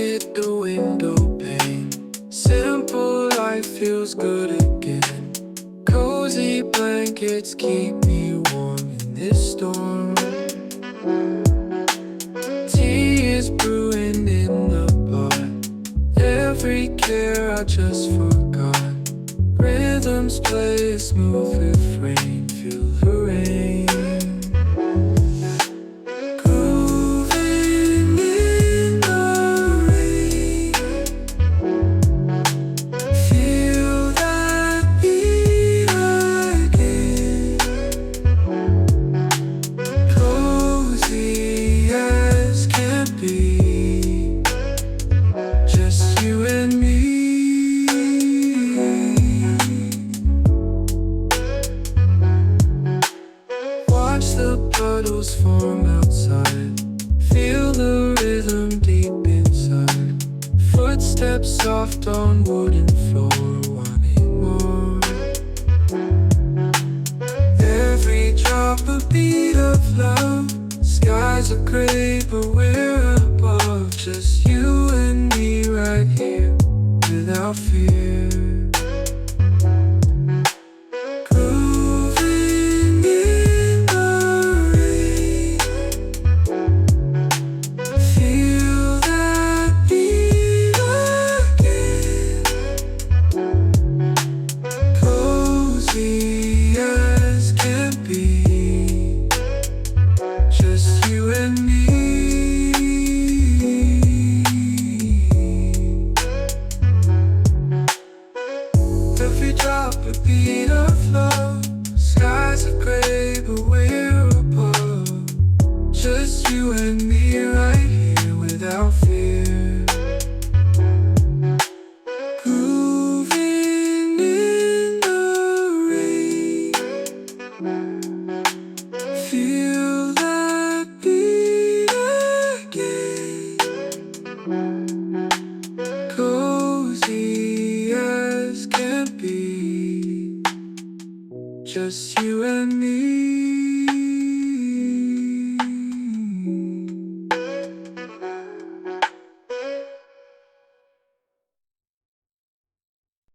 hit the window pane. Simple life feels good again. Cozy blankets keep me warm in this storm. Tea is brewing in the pot. Every care I just forgot. Rhythms play a smooth refrain. Feel the rain. Grooving in the rain. Feel that beat again. Cozy as can be. Just you and me. Watch the puddles form outside. Feel the rhythm deep inside. Footsteps soft on wooden floor, wanting more. Every drop a beat of love. Skies are gray but we're above. Just you and me right here, without fear. As can be, just you and me. Every drop a beat of love. Skies are gray but we're above. Just you and me right here without fear. Feel that beat again. Cozy as can be. Just you and me.